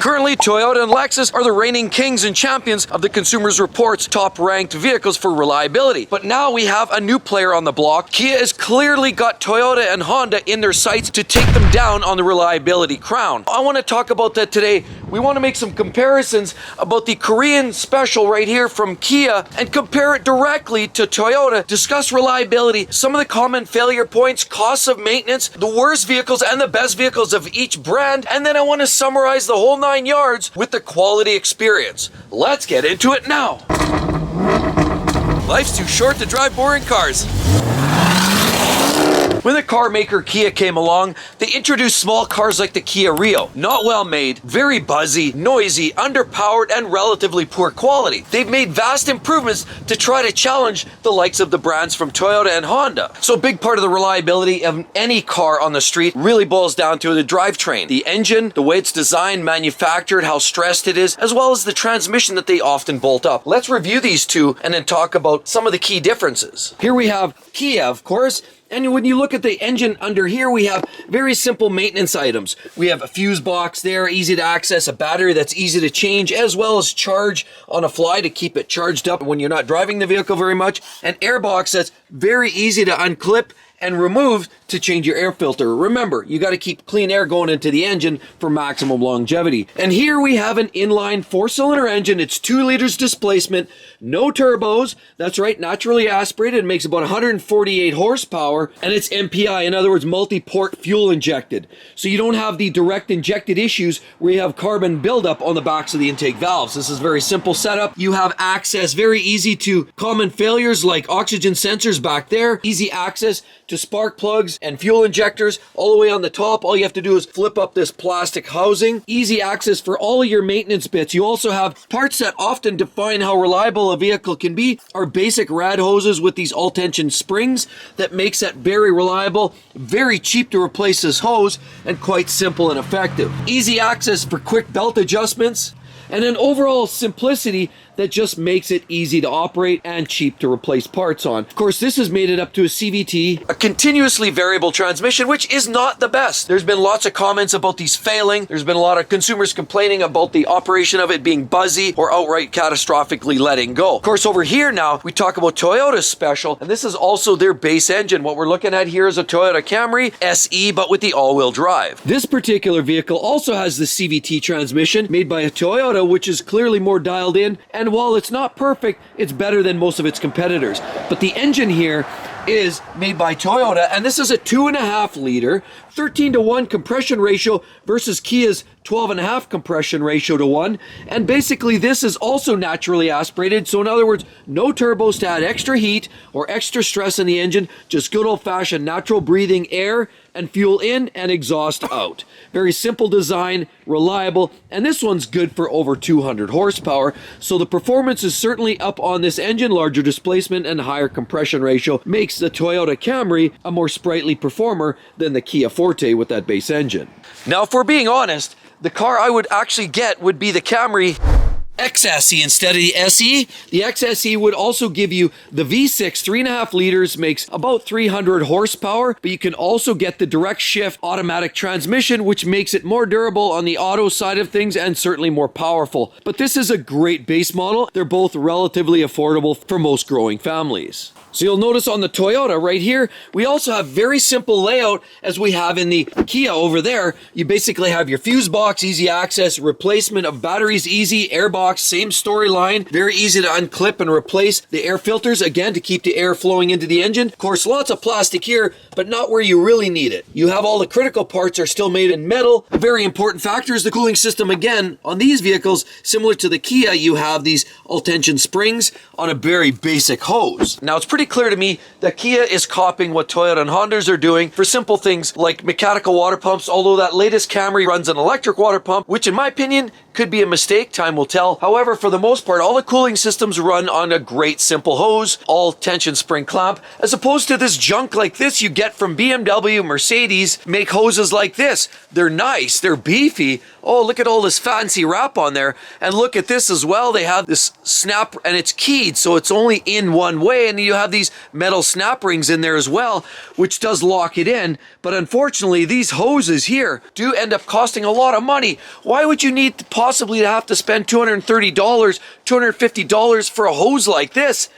Currently, Toyota and Lexus are the reigning kings and champions of the Consumers Report's top-ranked vehicles for reliability. But now we have a new player on the block. Kia has clearly got Toyota and Honda in their sights to take them down on the reliability crown. I want to talk about that today. We want to make some comparisons about the Korean special right here from Kia and compare it directly to Toyota. Discuss reliability, some of the common failure points, costs of maintenance, the worst vehicles and the best vehicles of each brand, and then I want to summarize the whole 9 yards with the quality experience. Let's get into it now. Life's too short to drive boring cars. When the car maker Kia came along, they introduced small cars like the Kia Rio. Not well made, very buzzy, noisy, underpowered, and relatively poor quality. They've made vast improvements to try to challenge the likes of the brands from Toyota and Honda. So a big part of the reliability of any car on the street really boils down to the drivetrain. The engine, the way it's designed, manufactured, how stressed it is, as well as the transmission that they often bolt up. Let's review these two and then talk about some of the key differences. Here we have Kia, of course. And when you look at the engine under here, we have very simple maintenance items. We have a fuse box there, easy to access, a battery that's easy to change, as well as charge on a fly to keep it charged up when you're not driving the vehicle very much. An air box that's very easy to unclip and remove to change your air filter. Remember, you got to keep clean air going into the engine for maximum longevity. And here we have an inline 4-cylinder engine. It's 2 liters displacement, no turbos. That's right, naturally aspirated. It makes about 148 horsepower, and it's MPI, in other words, multi-port fuel injected. So you don't have the direct injected issues where you have carbon buildup on the backs of the intake valves. This is a very simple setup. You have access, very easy to common failures like oxygen sensors back there, easy access to spark plugs and fuel injectors all the way on the top. All you have to do is flip up this plastic housing. Easy access for all of your maintenance bits. You also have parts that often define how reliable a vehicle can be. Our basic rad hoses with these all-tension springs that makes that very reliable, very cheap to replace this hose, and quite simple and effective. Easy access for quick belt adjustments, and an overall simplicity that just makes it easy to operate and cheap to replace parts on. Of course, this has made it up to a CVT, a continuously variable transmission, which is not the best. There's been lots of comments about these failing. There's been a lot of consumers complaining about the operation of it being buzzy or outright catastrophically letting go. Of course, over here now, we talk about Toyota's special, and this is also their base engine. What we're looking at here is a Toyota Camry SE, but with the all-wheel drive. This particular vehicle also has the CVT transmission made by a Toyota, which is clearly more dialed in, and while it's not perfect, it's better than most of its competitors. But the engine here is made by Toyota, and this is a 2.5 liter, 13-to-1 compression ratio versus Kia's 12.5 compression ratio to 1. And basically this is also naturally aspirated, so in other words, no turbos to add extra heat or extra stress in the engine, just good old-fashioned natural breathing air and fuel in and exhaust out. Very simple design, reliable, and this one's good for over 200 horsepower, so the performance is certainly up on this engine. Larger displacement and higher compression ratio makes the Toyota Camry a more sprightly performer than the Kia Forte with that base engine. Now, if we're being honest, the car I would actually get would be the Camry XSE instead of the SE. The XSE would also give you the V6, 3.5 liters, makes about 300 horsepower, but you can also get the direct shift automatic transmission, which makes it more durable on the auto side of things and certainly more powerful. But this is a great base model. They're both relatively affordable for most growing families. So you'll notice on the Toyota right here, we also have very simple layout as we have in the Kia over there. You basically have your fuse box, easy access, replacement of batteries easy, air box, same storyline, very easy to unclip and replace the air filters, again, to keep the air flowing into the engine. Of course, lots of plastic here, but not where you really need it. You have all the critical parts are still made in metal. A very important factor is the cooling system. Again, on these vehicles, similar to the Kia, you have these all-tension springs on a very basic hose. Now, it's pretty clear to me that Kia is copying what Toyota and Hondas are doing for simple things like mechanical water pumps, although that latest Camry runs an electric water pump, which in my opinion Could be a mistake, time will tell. However, for the most part, all the cooling systems run on a great simple hose, all tension spring clamp, as opposed to this junk like this you get from BMW, Mercedes, make hoses like this. They're nice, they're beefy. Oh, look at all this fancy wrap on there. And look at this as well. They have this snap and it's keyed, so it's only in one way. And you have these metal snap rings in there as well, which does lock it in. But unfortunately, these hoses here do end up costing a lot of money. Why would you need to possibly have to spend $230, $250 for a hose like this,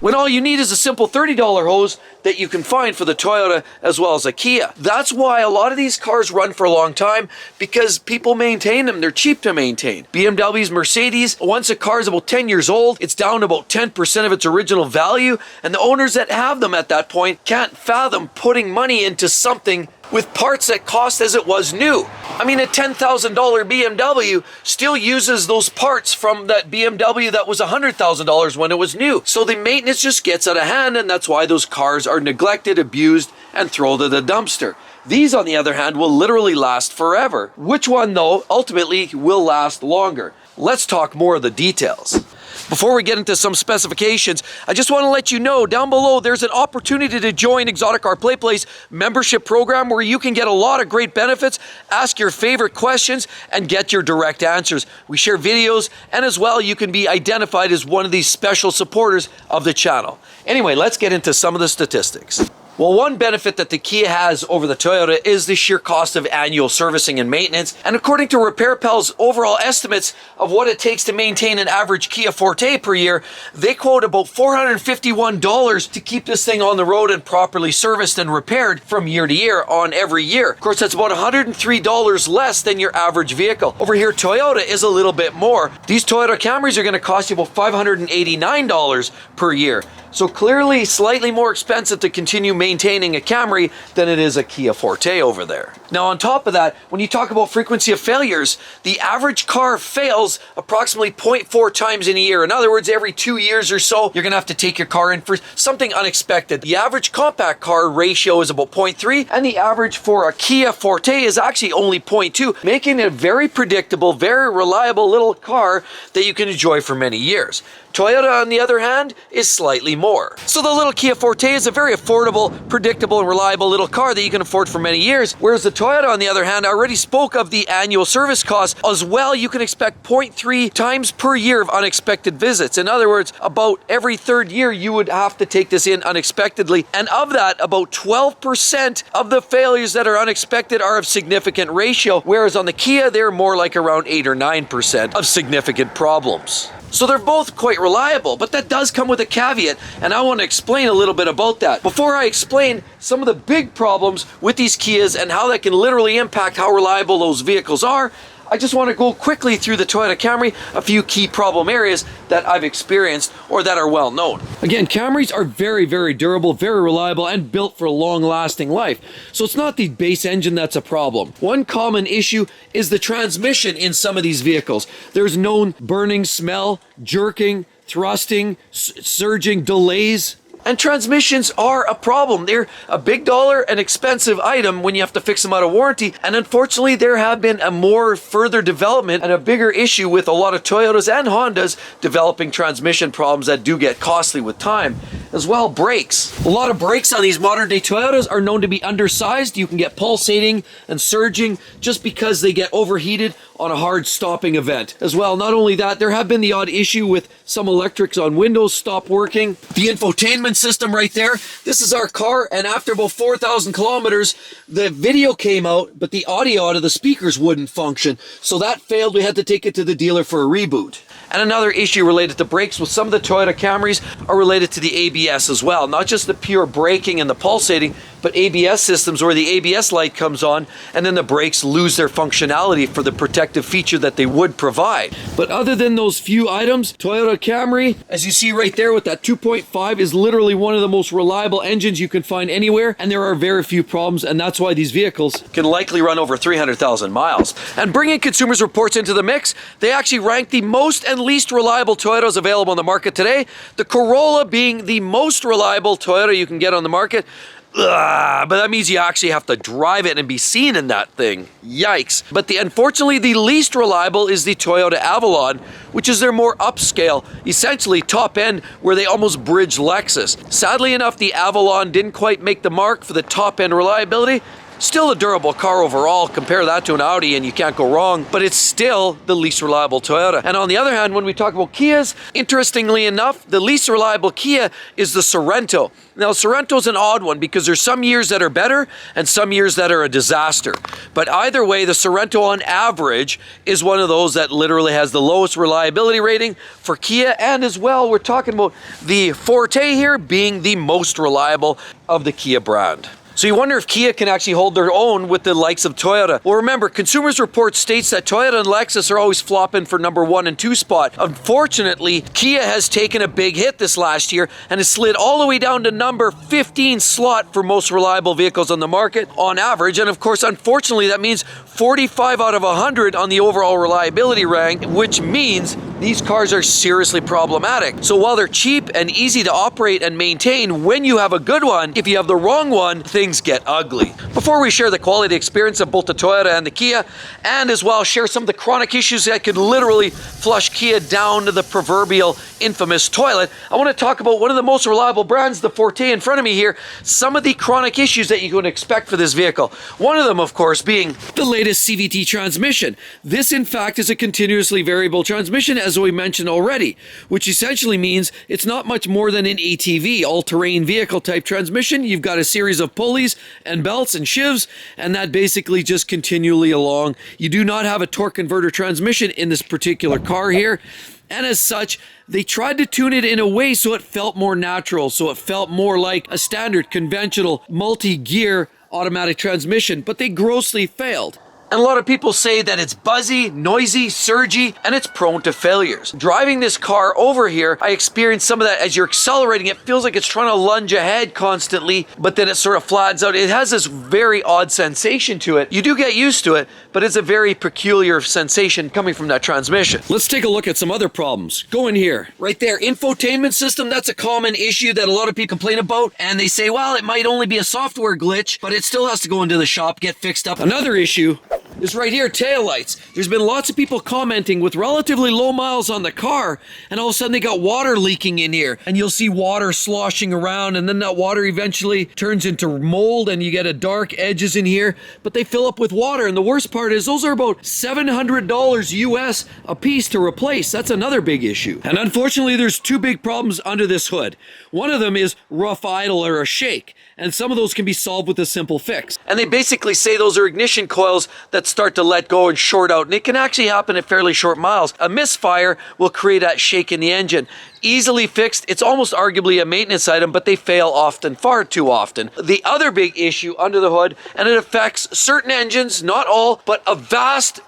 when all you need is a simple $30 hose that you can find for the Toyota as well as a Kia? That's why a lot of these cars run for a long time, because people maintain them. They're cheap to maintain. BMWs, Mercedes, once a car is about 10 years old, it's down to about 10% of its original value, and the owners that have them at that point can't fathom putting money into something with parts that cost as it was new. I mean, a $10,000 BMW still uses those parts from that BMW that was $100,000 when it was new. So the maintenance just gets out of hand, and that's why those cars are neglected, abused, and thrown to the dumpster. These, on the other hand, will literally last forever. Which one, though, ultimately will last longer? Let's talk more of the details. Before we get into some specifications, I just want to let you know down below there's an opportunity to join Exotic Car Play Place membership program where you can get a lot of great benefits, ask your favorite questions, and get your direct answers. We share videos, and as well you can be identified as one of these special supporters of the channel. Anyway, let's get into some of the statistics. Well, one benefit that the Kia has over the Toyota is the sheer cost of annual servicing and maintenance. And according to RepairPal's overall estimates of what it takes to maintain an average Kia Forte per year, they quote about $451 to keep this thing on the road and properly serviced and repaired from year to year on every year. Of course, that's about $103 less than your average vehicle. Over here, Toyota is a little bit more. These Toyota Camrys are going to cost you about $589 per year. So clearly slightly more expensive to continue maintaining a Camry than it is a Kia Forte over there. Now on top of that, when you talk about frequency of failures, the average car fails approximately 0.4 times in a year. In other words, every 2 years or so, you're gonna have to take your car in for something unexpected. The average compact car ratio is about 0.3, and the average for a Kia Forte is actually only 0.2, making it a very predictable, very reliable little car that you can enjoy for many years. Toyota, on the other hand, is slightly more. So the little Kia Forte is a very affordable, predictable, and reliable little car that you can afford for many years, whereas the Toyota, on the other hand, I already spoke of the annual service costs. As well, you can expect 0.3 times per year of unexpected visits. In other words, about every third year, you would have to take this in unexpectedly, and of that, about 12% of the failures that are unexpected are of significant ratio, whereas on the Kia, they're more like around 8 or 9% of significant problems. So they're both quite reliable, but that does come with a caveat, and I want to explain a little bit about that. Before I explain some of the big problems with these Kias and how that can literally impact how reliable those vehicles are, I just want to go quickly through the Toyota Camry, a few key problem areas that I've experienced or that are well known. Again, Camrys are very, very durable, very reliable, and built for a long-lasting life. So it's not the base engine that's a problem. One common issue is the transmission in some of these vehicles. There's known burning smell, jerking, thrusting, surging, delays. And transmissions are a problem. They're a big dollar and expensive item when you have to fix them out of warranty. And unfortunately, there have been a more further development and a bigger issue with a lot of Toyotas and Hondas developing transmission problems that do get costly with time. As well, brakes. A lot of brakes on these modern day Toyotas are known to be undersized. You can get pulsating and surging just because they get overheated on a hard stopping event. As well, not only that, there have been the odd issue with some electrics on windows stop working. The infotainment system right there, this is our car, and after about 4,000 kilometers, the video came out, but the audio out of the speakers wouldn't function. So that failed. We had to take it to the dealer for a reboot. And another issue related to brakes with some of the Toyota Camrys are related to the ABS as well. Not just the pure braking and the pulsating, but ABS systems where the ABS light comes on and then the brakes lose their functionality for the protective feature that they would provide. But other than those few items, Toyota Camry, as you see right there with that 2.5, is literally one of the most reliable engines you can find anywhere, and there are very few problems, and that's why these vehicles can likely run over 300,000 miles. And bringing Consumers Reports into the mix, they actually rank the most and least reliable Toyotas available on the market today, the Corolla being the most reliable Toyota you can get on the market, Ugh, but that means you actually have to drive it and be seen in that thing. Yikes. But unfortunately, the least reliable is the Toyota Avalon, which is their more upscale, essentially top end, where they almost bridge Lexus. Sadly enough, the Avalon didn't quite make the mark for the top end reliability. Still a durable car overall. Compare that to an Audi and you can't go wrong, but it's still the least reliable Toyota. And on the other hand, when we talk about Kias, interestingly enough, the least reliable Kia is the Sorento. Now, Sorrento's an odd one because there's some years that are better and some years that are a disaster. But either way, the Sorento on average is one of those that literally has the lowest reliability rating for Kia. And as well, we're talking about the Forte here being the most reliable of the Kia brand. So you wonder if Kia can actually hold their own with the likes of Toyota. Well, remember, Consumers Report states that Toyota and Lexus are always flopping for number 1 and 2 spot. Unfortunately, Kia has taken a big hit this last year and has slid all the way down to number 15 slot for most reliable vehicles on the market on average. And of course, unfortunately, that means 45 out of 100 on the overall reliability rank, which means these cars are seriously problematic. So while they're cheap and easy to operate and maintain when you have a good one, if you have the wrong one, things get ugly. Before we share the quality experience of both the Toyota and the Kia, and as well share some of the chronic issues that could literally flush Kia down to the proverbial infamous toilet, I want to talk about one of the most reliable brands, the Forte in front of me here, some of the chronic issues that you can expect for this vehicle. One of them, of course, being the latest CVT transmission. This, in fact, is a continuously variable transmission, as we mentioned already, which essentially means it's not much more than an ATV, all-terrain vehicle type transmission. You've got a series of pulleys and belts and shivs, and that basically just continually along. You do not have a torque converter transmission in this particular car here. And as such, they tried to tune it in a way so it felt more natural, so it felt more like a standard conventional multi-gear automatic transmission, but they grossly failed. And a lot of people say that it's buzzy, noisy, surgy, and it's prone to failures. Driving this car over here, I experienced some of that. As you're accelerating, it feels like it's trying to lunge ahead constantly, but then it sort of flattens out. It has this very odd sensation to it. You do get used to it, but it's a very peculiar sensation coming from that transmission. Let's take a look at some other problems. Go in here. Right there, infotainment system, that's a common issue that a lot of people complain about, and they say, well, it might only be a software glitch, but it still has to go into the shop, get fixed up. Another issue is right here, taillights. There's been lots of people commenting with relatively low miles on the car, and all of a sudden they got water leaking in here, and you'll see water sloshing around, and then that water eventually turns into mold, and you get a dark edges in here, but they fill up with water, and the worst part is those are about $700 US a piece to replace. That's another big issue. And unfortunately, there's two big problems under this hood. One of them is rough idle or a shake, and some of those can be solved with a simple fix. And they basically say those are ignition coils that start to let go and short out, and it can actually happen at fairly short miles. A misfire will create that shake in the engine. Easily fixed. It's almost arguably a maintenance item, but they fail often, far too often. The other big issue under the hood, and it affects certain engines, not all, but a vast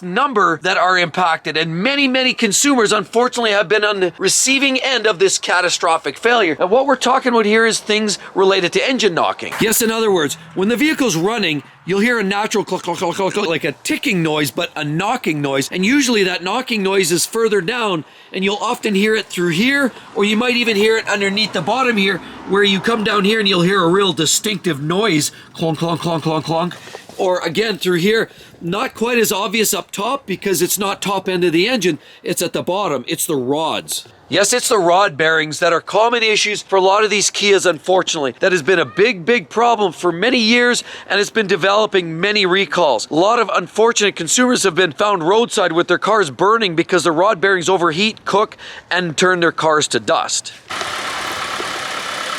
number that are impacted, and many consumers unfortunately have been on the receiving end of this catastrophic failure. And what we're talking about here is things related to engine knocking. Yes, in other words, when the vehicle's running, you'll hear a natural cluck, cluck, cluck, cluck, cluck, like a ticking noise, but a knocking noise. And usually that knocking noise is further down, and you'll often hear it through here, or you might even hear it underneath the bottom here, where you come down here and you'll hear a real distinctive noise, clonk, clonk, clonk, clonk, clonk. Or again, through here, not quite as obvious up top because it's not top end of the engine, it's at the bottom, it's the rods. Yes, it's the rod bearings that are common issues for a lot of these Kias, unfortunately. That has been a big problem for many years, and it's been developing many recalls. A lot of unfortunate consumers have been found roadside with their cars burning because the rod bearings overheat, cook, and turn their cars to dust.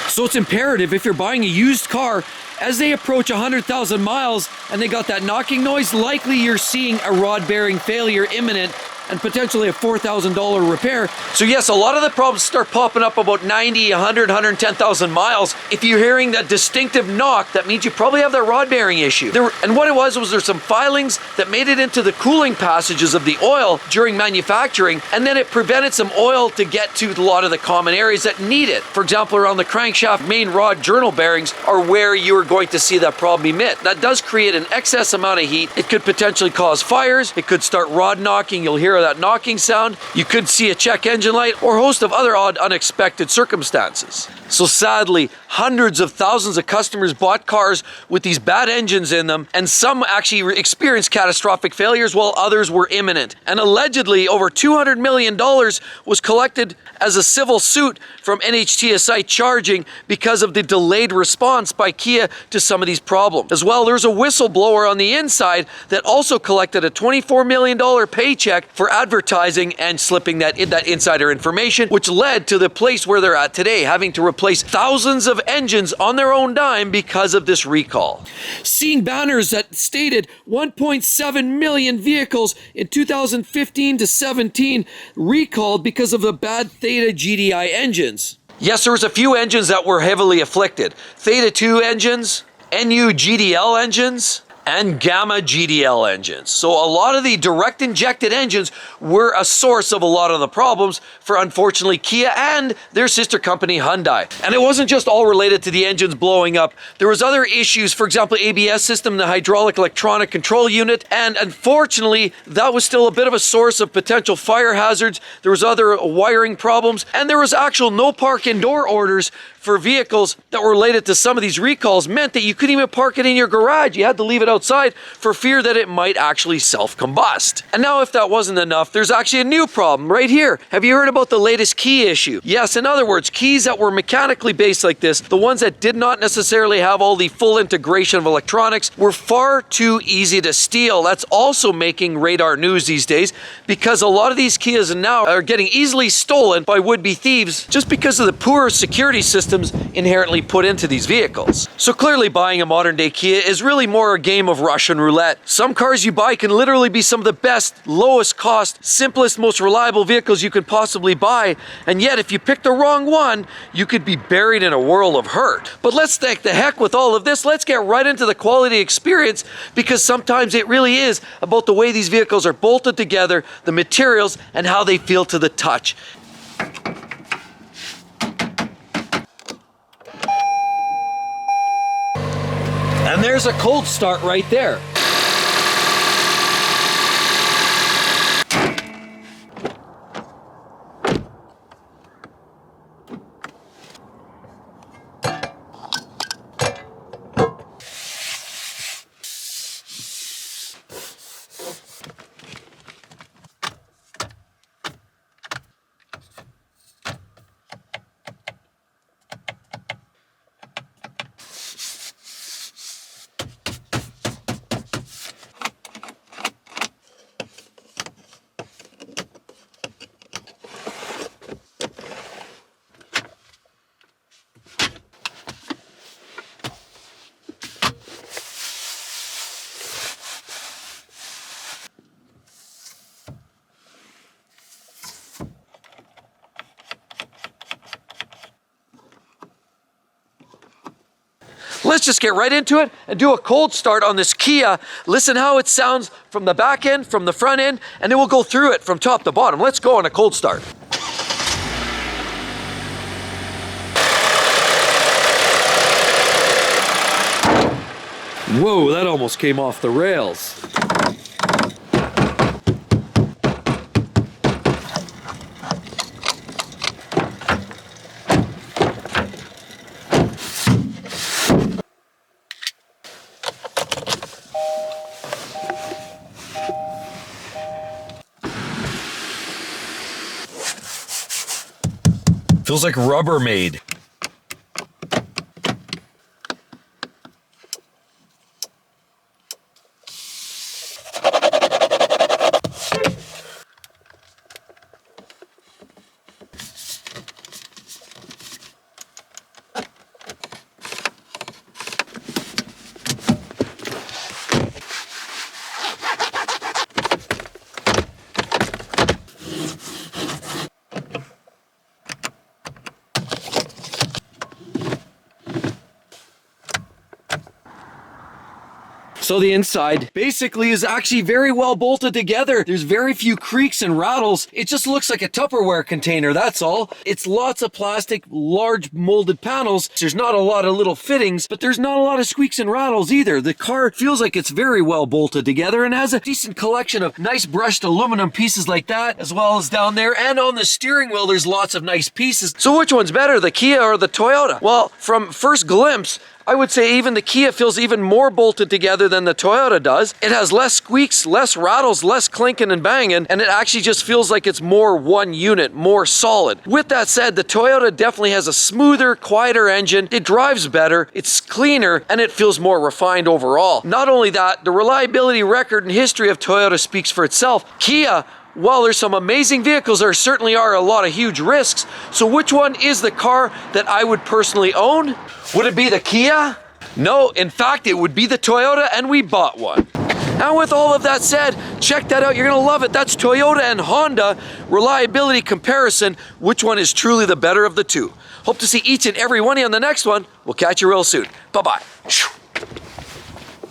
So it's imperative if you're buying a used car, as they approach 100,000 miles and they got that knocking noise, likely you're seeing a rod bearing failure imminent and potentially a $4,000 repair. So yes, a lot of the problems start popping up about 90, 100, 110,000 miles. If you're hearing that distinctive knock, that means you probably have that rod bearing issue. And what it was there's some filings that made it into the cooling passages of the oil during manufacturing, and then it prevented some oil to get to a lot of the common areas that need it. For example, around the crankshaft main rod journal bearings are where you're going to see that problem emit. That does create an excess amount of heat. It could potentially cause fires. It could start rod knocking. You'll hear hear that knocking sound, you could see a check engine light, or a host of other odd, unexpected circumstances. So sadly, hundreds of thousands of customers bought cars with these bad engines in them, and some actually experienced catastrophic failures while others were imminent. And allegedly, over $200 million was collected as a civil suit from NHTSA charging because of the delayed response by Kia to some of these problems. As well, there's a whistleblower on the inside that also collected a $24 million paycheck for advertising and slipping that insider information, which led to the place where they're at today, having to replace thousands of engines on their own dime because of this recall. Seeing banners that stated 1.7 million vehicles in 2015 to 17 recalled because of the bad Theta GDI engines. Yes, there was a few engines that were heavily afflicted. Theta 2 engines, NU GDL engines, and Gamma GDL engines. So a lot of the direct injected engines were a source of a lot of the problems for, unfortunately, Kia and their sister company Hyundai. And it wasn't just all related to the engines blowing up. There was other issues, for example, ABS system, the hydraulic electronic control unit, and unfortunately, that was still a bit of a source of potential fire hazards. There was other wiring problems, and there was actual no park indoor orders for vehicles that were related to some of these recalls, meant that you couldn't even park it in your garage. You had to leave it outside for fear that it might actually self-combust. And now, if that wasn't enough, there's actually a new problem right here. Have you heard about the latest key issue? Yes, in other words, keys that were mechanically based like this, the ones that did not necessarily have all the full integration of electronics, were far too easy to steal. That's also making radar news these days, because a lot of these Kias now are getting easily stolen by would-be thieves just because of the poor security systems inherently put into these vehicles. So clearly, buying a modern day Kia is really more a game of Russian roulette. Some cars you buy can literally be some of the best, lowest cost, simplest, most reliable vehicles you could possibly buy, and yet if you pick the wrong one, you could be buried in a world of hurt. But let's take the heck with all of this. Let's get right into the quality experience, because sometimes it really is about the way these vehicles are bolted together, the materials, and how they feel to the touch. And there's a cold start right there. Let's just get right into it and do a cold start on this Kia. Listen how it sounds from the back end, from the front end, and then we'll go through it from top to bottom. Let's go on a cold start. Whoa, that almost came off the rails. Feels like Rubbermaid. So the inside basically is actually very well bolted together. There's very few creaks and rattles. It just looks like a Tupperware container, that's all. It's lots of plastic, large molded panels. There's not a lot of little fittings, but there's not a lot of squeaks and rattles either. The car feels like it's very well bolted together and has a decent collection of nice brushed aluminum pieces like that, as well as down there. And on the steering wheel, there's lots of nice pieces. So which one's better, the Kia or the Toyota? Well, from first glimpse, I would say even the Kia feels even more bolted together than the Toyota does. It has less squeaks, less rattles, less clinking and banging, and it actually just feels like it's more one unit, more solid. With that said, the Toyota definitely has a smoother, quieter engine. It drives better, it's cleaner, and it feels more refined overall. Not only that, the reliability record and history of Toyota speaks for itself. Kia, while there's some amazing vehicles, there certainly are a lot of huge risks. So which one is the car that I would personally own? Would it be the Kia? No, in fact, it would be the Toyota, and we bought one. Now with all of that said, check that out, you're gonna love it. That's Toyota and Honda reliability comparison. Which one is truly the better of the two? Hope to see each and every one of you on the next one. We'll catch you real soon. Bye-bye.